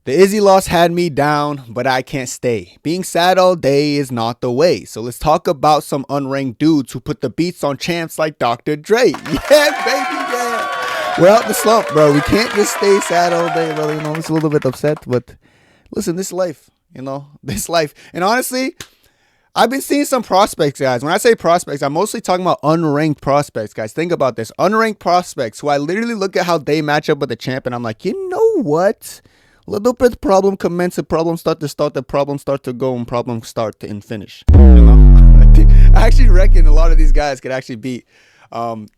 The Izzy loss had me down, but I can't stay. Being sad all day is not the way. So let's talk about some unranked dudes who put the beats on champs like Dr. Dre. Yeah, baby, yeah. We're out the slump, bro. We can't just stay sad all day, brother. You know, I'm just a little bit upset, but listen, this life, this life. And honestly, I've been seeing some prospects, guys. When I say prospects, I'm mostly talking about unranked prospects, guys. Think about this. Unranked prospects who I literally look at how they match up with the champ, and I'm like, you know what? Little bit problem commence, the problem start, the problem start to go, and problem start to and finish. I actually reckon a lot of these guys could actually beat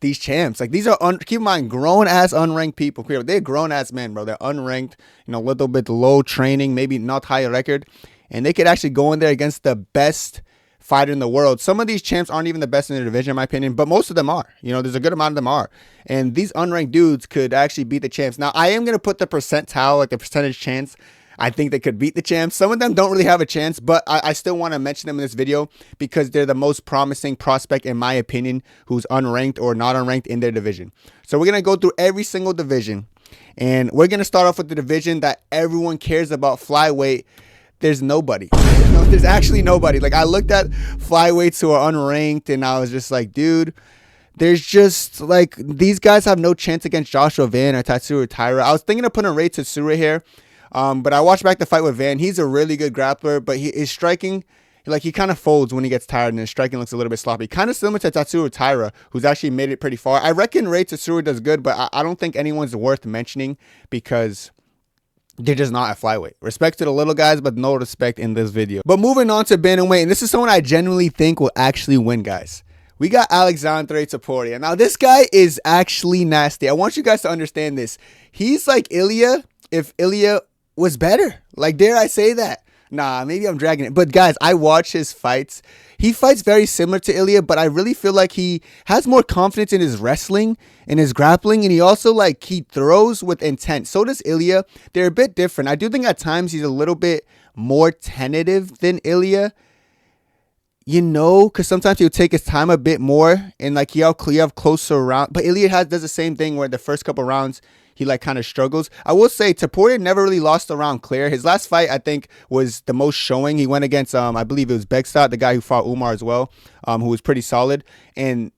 these champs. Like, these are, keep in mind, grown-ass unranked people. They're grown-ass men, bro. They're unranked, a little bit low training, maybe not high record. And they could actually go in there against the best fighter in the world. Some of these champs aren't even the best in their division, in my opinion, but most of them are. There's a good amount of them are. And these unranked dudes could actually beat the champs. Now, I am going to put the percentile, like the percentage chance, I think they could beat the champs. Some of them don't really have a chance, but I still want to mention them in this video because they're the most promising prospect, in my opinion, who's unranked or not unranked in their division. So we're going to go through every single division, and we're going to start off with the division that everyone cares about, Flyweight. There's nobody. There's actually nobody. Like, I looked at flyweights who are unranked, and I was just like, dude, there's just, like, these guys have no chance against Joshua Van or Tatsuro Taira. I was thinking of putting Ray Tatsuro here, but I watched back the fight with Van. He's a really good grappler, but his striking, like, he kind of folds when he gets tired, and his striking looks a little bit sloppy. Kind of similar to Tatsuro Taira, who's actually made it pretty far. I reckon Ray Tatsuro does good, but I don't think anyone's worth mentioning because they're just not at flyweight. Respect to the little guys, but no respect in this video. But moving on to bantamweight, and this is someone I genuinely think will actually win, guys. We got Alexandre Topuria. Now, this guy is actually nasty. I want you guys to understand this. He's like Ilya if Ilya was better. Like, dare I say that? Nah, maybe I'm dragging it. But guys, I watch his fights. He fights very similar to Ilya, but I really feel like he has more confidence in his wrestling and his grappling, and he also, like, he throws with intent. So does Ilya. They're a bit different. I do think at times he's a little bit more tentative than Ilya, because sometimes he'll take his time a bit more, and, like, he'll have closer rounds. But Ilya does the same thing where the first couple rounds, he, like, kind of struggles. I will say Topuria never really lost a round clear. His last fight, I think, was the most showing. He went against, I believe it was Begstad, the guy who fought Umar as well, who was pretty solid. And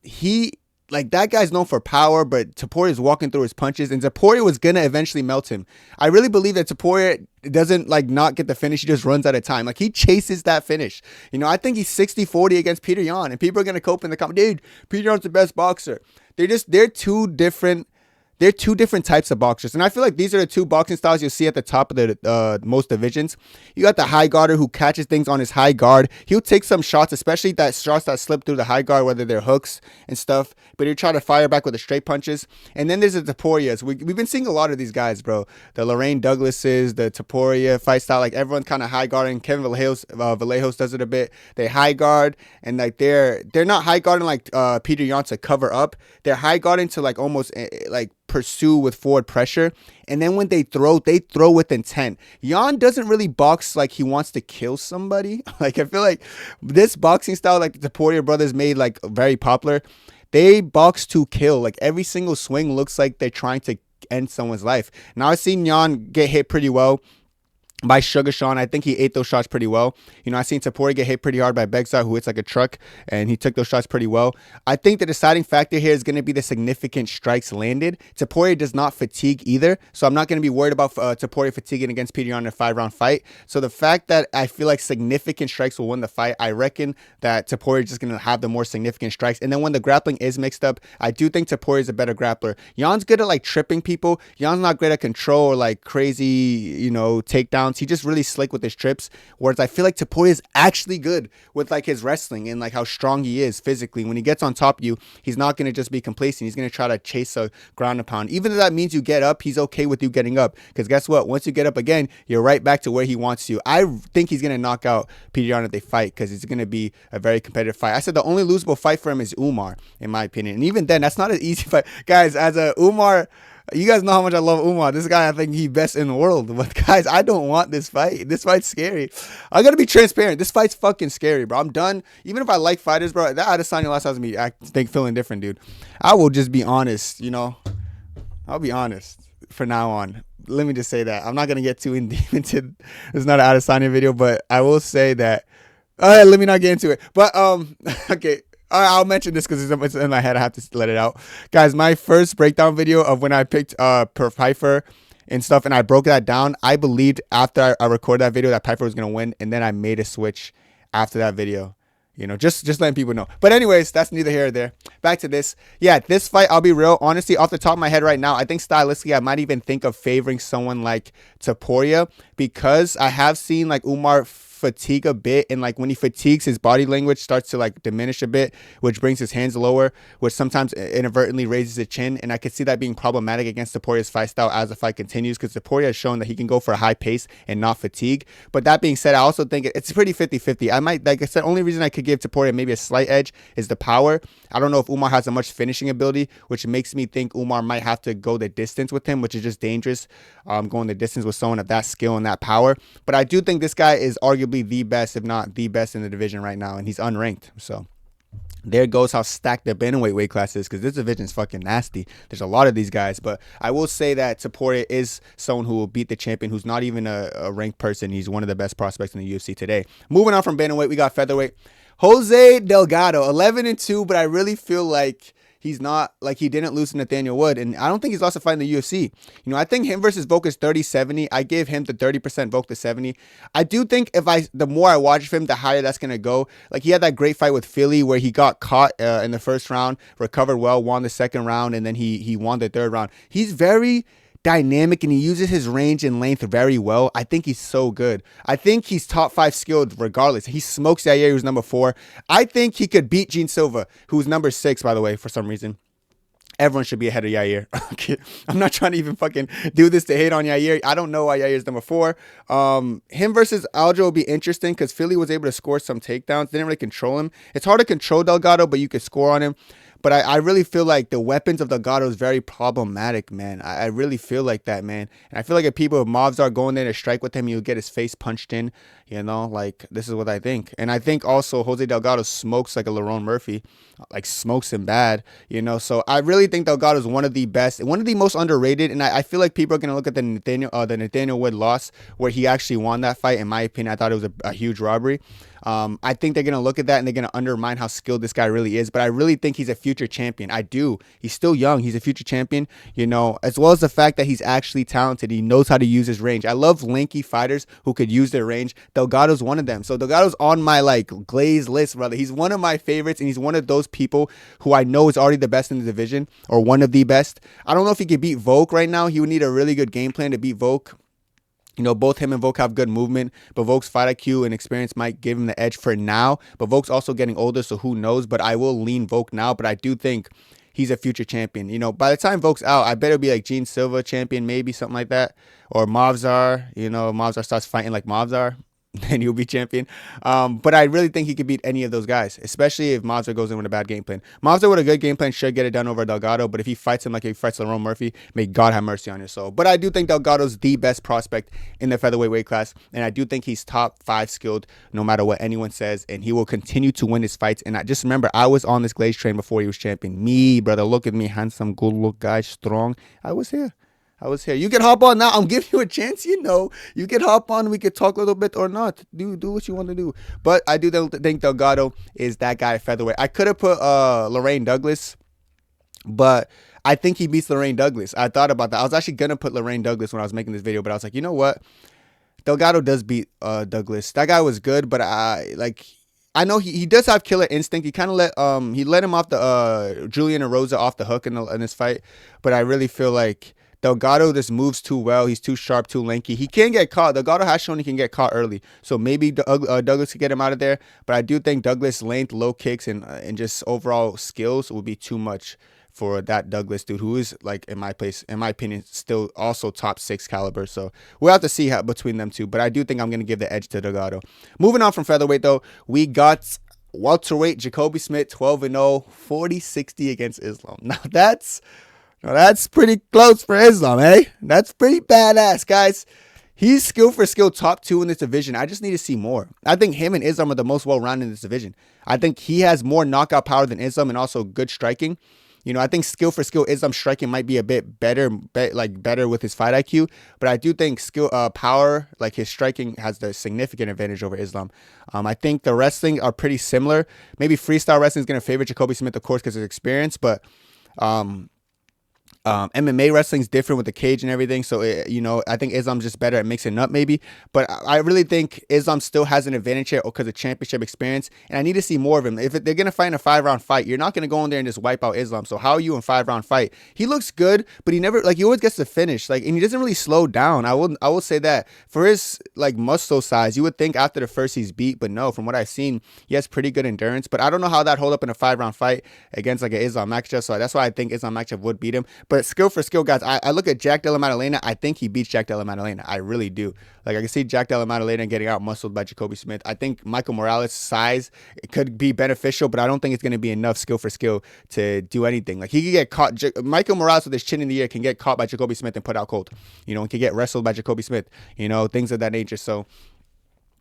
that guy's known for power, but Topuria is walking through his punches, and Topuria was going to eventually melt him. I really believe that Topuria doesn't, like, not get the finish. He just runs out of time. Like, he chases that finish. I think he's 60-40 against Peter Yan, and people are going to cope in the comment, dude, Peter Yan's the best boxer. They're two different types of boxers. And I feel like these are the two boxing styles you'll see at the top of the most divisions. You got the high guarder who catches things on his high guard. He'll take some shots, especially shots that slip through the high guard, whether they're hooks and stuff. But he'll try to fire back with the straight punches. And then there's the Topurias. We've been seeing a lot of these guys, bro. The Lorraine Douglases, the Topuria fight style. Like, everyone's kind of high guarding. Kevin Vallejos does it a bit. They high guard, and, like, they're not high guarding like Peter Yan to cover up. They're high guarding to, like, almost like pursue with forward pressure, and then when they throw with intent. Yan doesn't really box like he wants to kill somebody. Like, I feel like this boxing style, like the Poirier brothers made, like, very popular, they box to kill. Like, every single swing looks like they're trying to end someone's life. Now, I've seen Yan get hit pretty well by Sugar Sean. I think he ate those shots pretty well. I seen Topuria get hit pretty hard by Begzar, who hits like a truck, and he took those shots pretty well. I think the deciding factor here is going to be the significant strikes landed. Topuria does not fatigue either, so I'm not going to be worried about Topuria fatiguing against Peter Yan in a 5-round fight. So the fact that I feel like significant strikes will win the fight, I reckon that Topuria is just going to have the more significant strikes. And then when the grappling is mixed up, I do think Topuria is a better grappler. Yan's good at, like, tripping people. Yan's not great at control or, like, crazy, takedowns. He just really slick with his trips, whereas I feel like Topuria is actually good with, like, his wrestling and, like, how strong he is physically. When he gets on top of you, he's not going to just be complacent. He's going to try to chase a ground and pound. Even though that means you get up, he's okay with you getting up, because guess what? Once you get up again, you're right back to where he wants you. I think he's going to knock out Peter Yan if they fight, because it's going to be a very competitive fight. I said the only losable fight for him is Umar, in my opinion, and even then, that's not an easy fight. Guys, as a Umar, you guys know how much I love Umar. This guy, I think he's best in the world. But guys, I don't want this fight. This fight's scary. I gotta be transparent. This fight's fucking scary, bro. I'm done. Even if I like fighters, bro, that Adesanya last time me, I think feeling different, dude. I will just be honest, I'll be honest. for now on. Let me just say that. I'm not going to get too in deep into, it's not an Adesanya video, but I will say that, let me not get into it. But, okay. I'll mention this because it's in my head. I have to let it out. Guys, my first breakdown video of when I picked per Pyfer and stuff, and I broke that down, I believed after I recorded that video that Pyfer was going to win, and then I made a switch after that video. You know, just letting people know. But anyways, that's neither here or there. Back to this. Yeah, this fight, I'll be real. Honestly, off the top of my head right now, I think stylistically, I might even think of favoring someone like Topuria, because I have seen like Umar fatigue a bit, and like when he fatigues, his body language starts to like diminish a bit, which brings his hands lower, which sometimes inadvertently raises his chin, and I could see that being problematic against Topuria's fight style as the fight continues, because Topuria has shown that he can go for a high pace and not fatigue. But that being said, I also think it's pretty 50-50. I might, like I said, only reason I could give Topuria maybe a slight edge is the power. I don't know if Umar has a much finishing ability, which makes me think Umar might have to go the distance with him, which is just dangerous, going the distance with someone of that skill and that power. But I do think this guy is arguably the best, if not the best in the division right now, and he's unranked. So there goes how stacked the Bantamweight weight class is, because this division is fucking nasty. There's a lot of these guys, but I will say that Topuria is someone who will beat the champion, who's not even a ranked person. He's one of the best prospects in the UFC today. Moving on from Bantamweight, we got Featherweight. Jose Delgado, 11-2, but I really feel like he's not, like, he didn't lose to Nathaniel Wood, and I don't think he's lost a fight in the UFC. You know, I think him versus Volk is 30-70. I give him the 30%, Volk the 70. I do think the more I watch him, the higher that's going to go. Like, he had that great fight with Philly where he got caught in the first round, recovered well, won the second round, and then he won the third round. He's very dynamic, and he uses his range and length very well. I think he's so good. I think he's top 5 skilled regardless. He smokes Yair, who's number 4. I think he could beat Gene Silva, who's number 6, by the way, for some reason. Everyone should be ahead of Yair. Okay. I'm not trying to even fucking do this to hate on Yair. I don't know why Yair is number 4. Him versus Aljo will be interesting because Philly was able to score some takedowns. Didn't really control him. It's hard to control Delgado, but you could score on him. But I really feel like the weapons of Delgado is very problematic, man. I really feel like that, man. And I feel like if people, if mobs are going there to strike with him, he'll get his face punched in, you know? Like, this is what I think. And I think also Jose Delgado smokes like a Lerone Murphy, like smokes him bad, you know? So I really think Delgado is one of the best, one of the most underrated. And I feel like people are going to look at the Nathaniel Wood loss where he actually won that fight. In my opinion, I thought it was a huge robbery. I think they're going to look at that and they're going to undermine how skilled this guy really is. But I really think he's a future champion. I do. He's still young. He's a future champion, you know, as well as the fact that he's actually talented. He knows how to use his range. I love lanky fighters who could use their range. Delgado's one of them. So Delgado's on my like glazed list, brother. He's one of my favorites, and he's one of those people who I know is already the best in the division, or one of the best. I don't know if he could beat Volk right now. He would need a really good game plan to beat Volk. You know, both him and Volk have good movement, but Volk's fight IQ and experience might give him the edge for now. But Volk's also getting older, so who knows? But I will lean Volk now, but I do think he's a future champion. You know, by the time Volk's out, I bet it'll be like Gene Silva champion, maybe something like that. Or Mavzar, you know, Mavzar starts fighting like Mavzar, then he'll be champion. But I really think he could beat any of those guys, especially if Mavzar goes in with a bad game plan. Mavzar with a good game plan should get it done over Delgado, but if he fights him like he fights Lerone Murphy, may God have mercy on your soul. But I do think Delgado's the best prospect in the featherweight weight class, and I do think he's top 5 skilled no matter what anyone says, and he will continue to win his fights. And I just remember, I was on this Glaze train before he was champion. Me, brother, look at me, handsome, good look guy, strong. I was here. You can hop on now. I'm giving you a chance, you know. You can hop on. We could talk a little bit or not. Do what you want to do. But I do think Delgado is that guy at featherweight. I could have put Lorraine Douglas, but I think he beats Lorraine Douglas. I thought about that. I was actually going to put Lorraine Douglas when I was making this video, but I was like, you know what? Delgado does beat Douglas. That guy was good, but I know he does have killer instinct. He kind of let him off the Julian Erosa off the hook in this fight, but I really feel like Delgado just moves too well. He's too sharp, too lanky. He can get caught. Delgado has shown he can get caught early. So maybe Douglas could get him out of there. But I do think Douglas' length, low kicks, and just overall skills would be too much for that Douglas dude, who is, like, in my opinion, still also top 6 caliber. So we'll have to see how between them two. But I do think I'm going to give the edge to Delgado. Moving on from featherweight, though, we got welterweight Jacoby Smith, 12-0, 40-60 against Islam. Now that's pretty close for Islam, eh? That's pretty badass, guys. He's skill for skill top 2 in this division. I just need to see more. I think him and Islam are the most well-rounded in this division. I think he has more knockout power than Islam and also good striking. I think skill for skill, Islam striking might be a bit better, better with his fight IQ. But I do think skill, power, like his striking has the significant advantage over Islam. I think the wrestling are pretty similar. Maybe freestyle wrestling is going to favor Jacoby Smith, of course, because of his experience. But MMA wrestling is different with the cage and everything. So, I think Islam's just better at mixing up maybe. But I really think Islam still has an advantage here because of championship experience. And I need to see more of him. If they're going to fight in a 5-round fight, you're not going to go in there and just wipe out Islam. So how are you in 5-round fight? He looks good, but he never, he always gets the finish. And he doesn't really slow down. I will say that. For his, muscle size, you would think after the first he's beat. But no, from what I've seen, he has pretty good endurance. But I don't know how that hold up in a 5-round fight against, an Islam Makhachev. So that's why I think Islam Makhachev would beat him. But skill for skill, guys, I look at Jack Della Maddalena. I think he beats Jack Della Maddalena. I really do. I can see Jack Della Maddalena getting out muscled by Jacoby Smith. I think Michael Morales' size, it could be beneficial, but I don't think it's going to be enough skill for skill to do anything. He could get caught. Michael Morales with his chin in the air can get caught by Jacoby Smith and put out cold. And can get wrestled by Jacoby Smith. Things of that nature. So,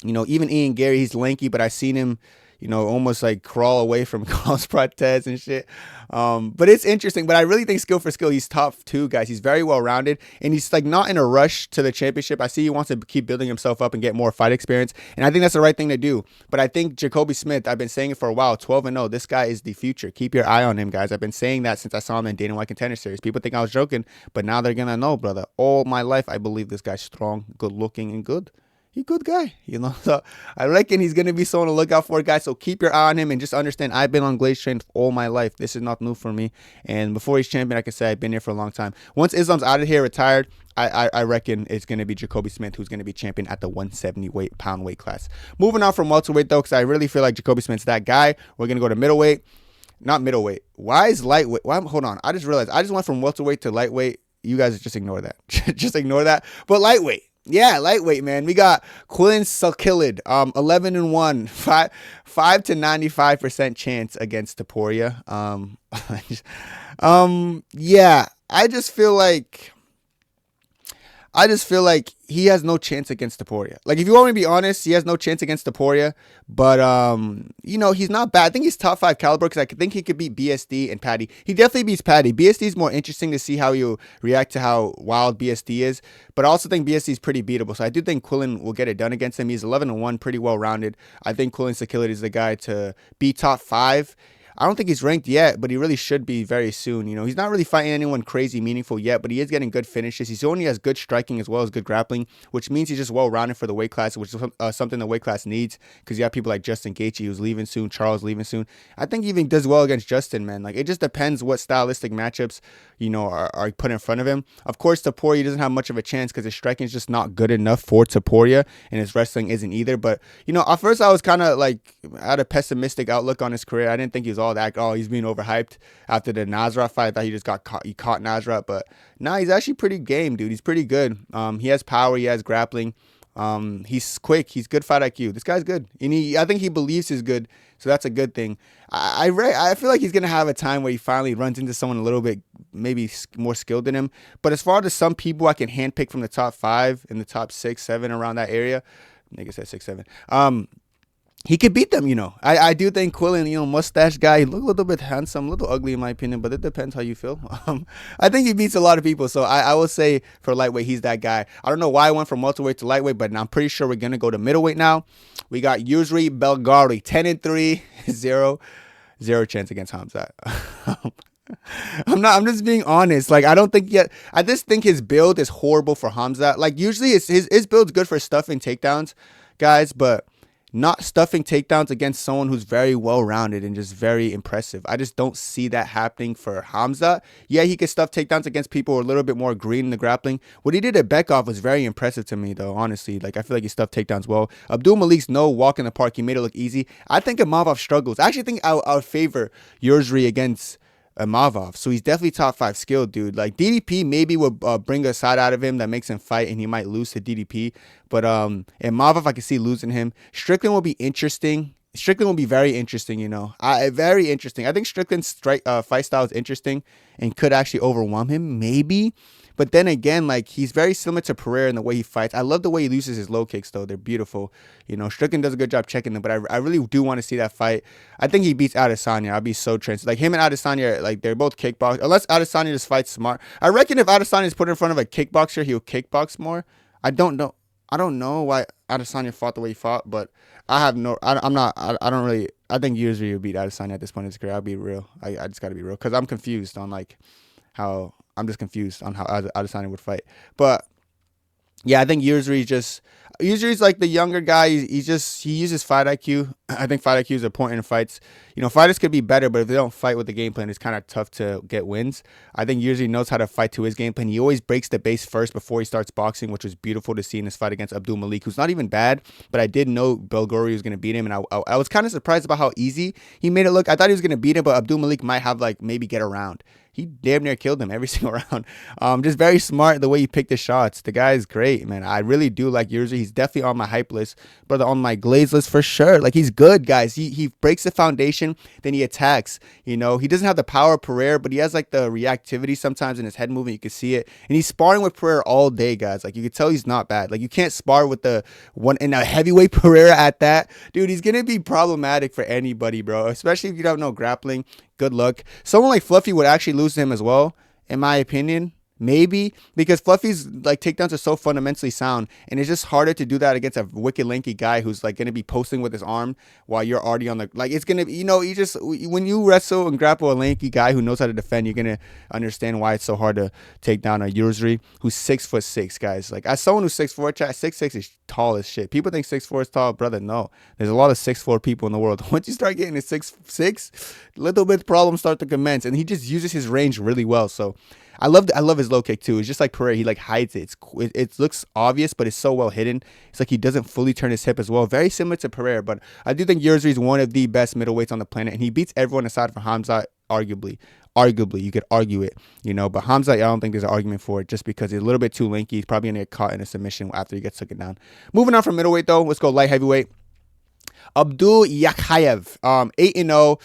even Ian Gary, he's lanky, but I've seen him, almost crawl away from Carlos Prates and shit. But it's interesting. But I really think skill for skill, he's top 2, guys. He's very well rounded, and he's not in a rush to the championship. I see he wants to keep building himself up and get more fight experience, and I think that's the right thing to do. But I think Jacoby Smith, I've been saying it for a while, 12-0. This guy is the future. Keep your eye on him, guys. I've been saying that since I saw him in Dana White Contender Series. People think I was joking, but now they're gonna know, brother. All my life, I believe this guy's strong, good looking, and good. He's a good guy, so I reckon he's going to be someone to look out for, guys. So keep your eye on him and just understand I've been on Glaze Train all my life. This is not new for me. And before he's champion, I can say I've been here for a long time. Once Islam's out of here, retired, I reckon it's going to be Jacoby Smith who's going to be champion at the 170 pound weight class. Moving on from welterweight, though, because I really feel like Jacoby Smith's that guy. We're going to go to middleweight. Not middleweight. Why is lightweight? Hold on. I just realized I just went from welterweight to lightweight. You guys just ignore that. Just ignore that. But lightweight. Yeah, lightweight, man. We got Quillen Sakilid, 11-1, 5 to 95% chance against Topuria. Yeah, I just feel like he has no chance against Topuria. If you want me to be honest, he has no chance against Topuria. But, he's not bad. I think he's top 5 caliber because I think he could beat BSD and Paddy. He definitely beats Paddy. BSD is more interesting to see how you react to how wild BSD is. But I also think BSD is pretty beatable. So I do think Quillen will get it done against him. He's 11-1, pretty well-rounded. I think Quillen Sakilid is the guy to be top 5. I don't think he's ranked yet, but he really should be very soon. He's not really fighting anyone crazy meaningful yet, but he is getting good finishes. He only has good striking as well as good grappling, which means he's just well-rounded for the weight class, which is something the weight class needs because you have people like Justin Gaethje who's leaving soon, Charles leaving soon. I think he even does well against Justin, man. It just depends what stylistic matchups, are put in front of him. Of course, Topuria doesn't have much of a chance because his striking is just not good enough for Topuria, and his wrestling isn't either. But, at first I was kind of had a pessimistic outlook on his career. I didn't think he was all that. He's being overhyped after the Nasrat fight. I thought he just got caught. He caught Nasrat, but he's actually pretty game, dude. He's pretty good. He has power. He has grappling. He's quick. He's good fight IQ. This guy's good, and I think he believes he's good, so that's a good thing. I feel like he's gonna have a time where he finally runs into someone a little bit maybe more skilled than him. But as far as some people I can handpick from the top 5 and the top 6, 7 around that area, nigga said 6, 7. He could beat them, I do think Quillen, mustache guy, he look a little bit handsome, a little ugly in my opinion, but it depends how you feel. I think he beats a lot of people, so I will say for lightweight, he's that guy. I don't know why I went from welterweight to lightweight, but I'm pretty sure we're going to go to middleweight now. We got Yusri Belgari, 10-3, 0 chance against Hamzat. I'm just being honest. I don't think yet. I just think his build is horrible for Hamzat. Usually his build's good for stuffing takedowns, guys, but not stuffing takedowns against someone who's very well-rounded and just very impressive. I just don't see that happening for Hamzat. Yeah, he could stuff takedowns against people who are a little bit more green in the grappling. What he did at Bekov was very impressive to me, though, honestly. I feel like he stuffed takedowns well. Abdul Malik's no walk in the park. He made it look easy. I think Imavov struggles. I actually think I would favor Yusri against Mavov. So he's definitely top 5 skilled, dude. DDP maybe will bring a side out of him that makes him fight, and he might lose to DDP. But and Mavov, I can see losing him. Strickland will be interesting. Strickland will be very interesting, very interesting. I think Strickland's fight style is interesting and could actually overwhelm him, maybe. But then again, like he's very similar to Pereira in the way he fights. I love the way he uses his low kicks though. They're beautiful. Strickland does a good job checking them, but I really do want to see that fight. I think he beats Adesanya. I'll be so trans. Like him and Adesanya, like they're both kickbox. Unless Adesanya just fights smart. I reckon if Adesanya is put in front of a kickboxer, he'll kickbox more. I don't know. I don't know why Adesanya fought the way he fought, but I have no. I'm not. I don't really. I think usually will beat Adesanya at this point in his career. I'll be real. I just got to be real because I'm confused on like how I'm just confused on how Adesanya would fight. But yeah, I think Yuri's like the younger guy. He uses fight IQ. I think fight IQ is important in fights. Fighters could be better, but if they don't fight with the game plan, it's kind of tough to get wins. I think Yuri knows how to fight to his game plan. He always breaks the base first before he starts boxing, which was beautiful to see in his fight against Abdul Malik, who's not even bad, but I did know Belgori was going to beat him, and I was kind of surprised about how easy he made it look. I thought he was going to beat him, but Abdul Malik might have like maybe get around. He damn near killed him every single round. Just very smart the way he picked his shots. The guy is great, man. I really do like Yuri. He's definitely on my hype list, brother, on my glaze list for sure. Like he's good, guys. He breaks the foundation, then he attacks. He doesn't have the power of Pereira, but he has like the reactivity sometimes in his head movement. You can see it, and he's sparring with Pereira all day, guys. Like you can tell he's not bad. Like you can't spar with the one in a heavyweight Pereira at that, dude. He's gonna be problematic for anybody, bro. Especially if you don't know grappling. Good luck. Someone like Fluffy would actually lose to him as well, in my opinion. Maybe because Fluffy's like takedowns are so fundamentally sound, and it's just harder to do that against a wicked lanky guy who's like gonna be posting with his arm while you're already on the like. It's gonna be you just when you wrestle and grapple a lanky guy who knows how to defend, you're gonna understand why it's so hard to take down a Yuri who's 6'6", guys. Like as someone who's 6'4", 6'6" is tall as shit. People think 6'4" is tall, brother. No, there's a lot of 6'4" people in the world. Once you start getting to 6'6", little bit problems start to commence, and he just uses his range really well. So. I love his low kick too. It's just like Pereira. He like hides it. It looks obvious, but it's so well hidden. It's like he doesn't fully turn his hip as well. Very similar to Pereira, but I do think Yuri is one of the best middleweights on the planet, and he beats everyone aside from Hamza. Arguably, you could argue it, but Hamza, I don't think there's an argument for it just because he's a little bit too lanky. He's probably gonna get caught in a submission after he gets taken down. Moving on from middleweight though, let's go light heavyweight. Abdul Yakhayev, 8-0.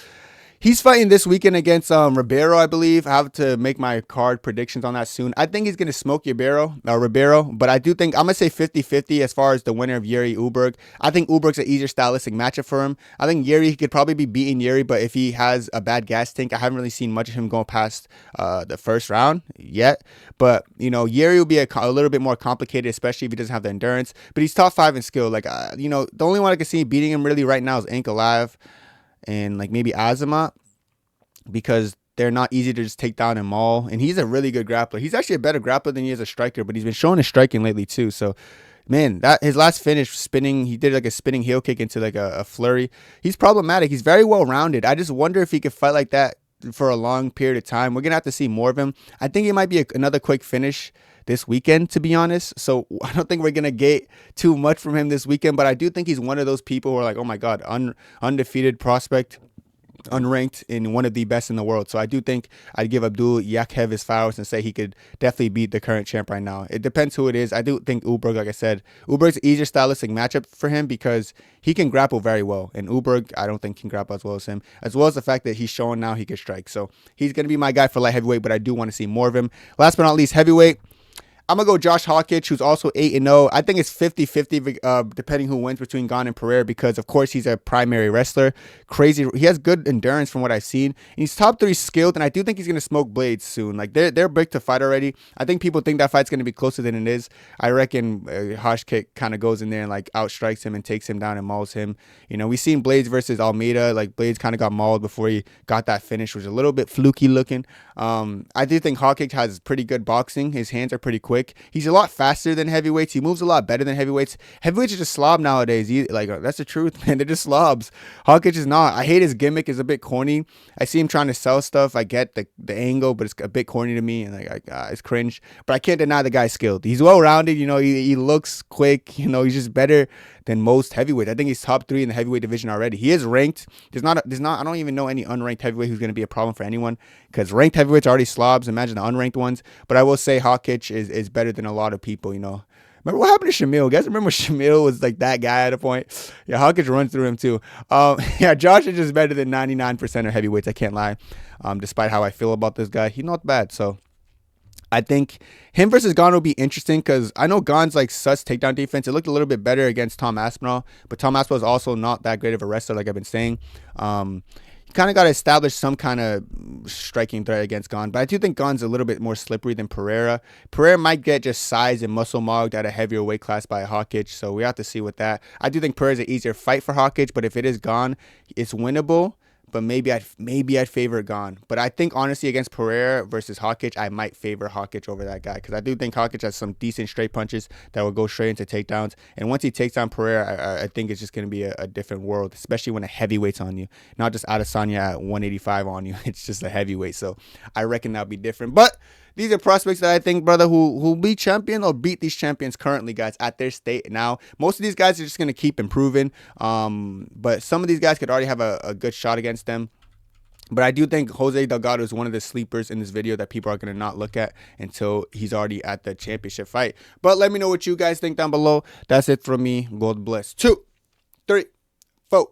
He's fighting this weekend against Ribeiro, I believe. I have to make my card predictions on that soon. I think he's going to smoke Ribeiro, but I do think I'm going to say 50-50 as far as the winner of Yuri Uberg. I think Uberg's an easier stylistic matchup for him. I think Yuri could probably be beating Yuri, but if he has a bad gas tank, I haven't really seen much of him going past the first round yet. But, Yuri will be a little bit more complicated, especially if he doesn't have the endurance. But he's top 5 in skill. Like, the only one I can see beating him really right now is Ankalaev and like maybe Azamat, because they're not easy to just take down and maul. And he's a really good grappler. He's actually a better grappler than he is a striker, but he's been showing his striking lately too. So, man, that his last finish spinning, he did like a spinning heel kick into like a flurry. He's problematic. He's very well rounded. I just wonder if he could fight like that for a long period of time. We're gonna have to see more of him. I think it might be another quick finish this weekend, to be honest. So I don't think we're gonna get too much from him this weekend, but I do think he's one of those people who are like, oh my god, undefeated prospect, unranked, and one of the best in the world. So I do think I'd give Abdul Yakhayev his flowers and say he could definitely beat the current champ right now. It depends who it is. I do think Uberg, like I said, Uberg's an easier stylistic matchup for him because he can grapple very well, and Uberg I don't think can grapple as well as him, as well as the fact that he's showing now he can strike. So he's going to be my guy for light heavyweight, but I do want to see more of him. Last but not least, heavyweight, I'm going to go Josh Hawkins, who's also 8-0. I think it's 50-50 depending who wins between Gane and Pereira because, of course, he's a primary wrestler. Crazy. He has good endurance from what I've seen. And he's top 3 skilled, and I do think he's going to smoke Blades soon. Like, they're big to fight already. I think people think that fight's going to be closer than it is. I reckon Hawkins kind of goes in there and, like, outstrikes him and takes him down and mauls him. We've seen Blades versus Almeida. Like, Blades kind of got mauled before he got that finish, which was a little bit fluky looking. I do think Hawkins has pretty good boxing. His hands are pretty quick. He's a lot faster than heavyweights. He moves a lot better than heavyweights. Heavyweights are just slob nowadays. That's the truth, man. They're just slobs. Hawkins is not. I hate his gimmick. It's a bit corny. I see him trying to sell stuff. I get the angle, but it's a bit corny to me, and it's cringe. But I can't deny the guy's skilled. He's well-rounded. He looks quick. He's just better than most heavyweights. I think he's top 3 in the heavyweight division already. He is ranked. There's not. I don't even know any unranked heavyweight who's going to be a problem for anyone because ranked heavyweights are already slobs. Imagine the unranked ones. But I will say Hawkins is better than a lot of people. Remember what happened to Shamil? You guys remember Shamil was like that guy at a point? Yeah, Hawkins runs through him too. Yeah, Josh is just better than 99% of heavyweights. I can't lie. Despite how I feel about this guy, he's not bad. So I think him versus Gon will be interesting because I know Gon's like sus takedown defense. It looked a little bit better against Tom Aspinall, but Tom Aspinall is also not that great of a wrestler, like I've been saying. You kind of got to establish some kind of striking threat against Gon, but I do think Gon's a little bit more slippery than Pereira. Pereira might get just sized and muscle mogged at a heavier weight class by Hawkage, so we have to see with that. I do think Pereira's an easier fight for Hawkage, but if it is Gon, it's winnable. But maybe I'd favor Gon. But I think honestly against Pereira versus Hawkage, I might favor Hawkage over that guy because I do think Hawkage has some decent straight punches that will go straight into takedowns. And once he takes down Pereira, I think it's just going to be a different world, especially when a heavyweight's on you, not just Adesanya at 185 on you. It's just a heavyweight. So I reckon that'll be different. But these are prospects that I think, brother, who be champion or beat these champions currently, guys, at their state now. Most of these guys are just going to keep improving. But some of these guys could already have a good shot against them. But I do think Jose Delgado is one of the sleepers in this video that people are going to not look at until he's already at the championship fight. But let me know what you guys think down below. That's it from me. God bless. 2, 3, 4.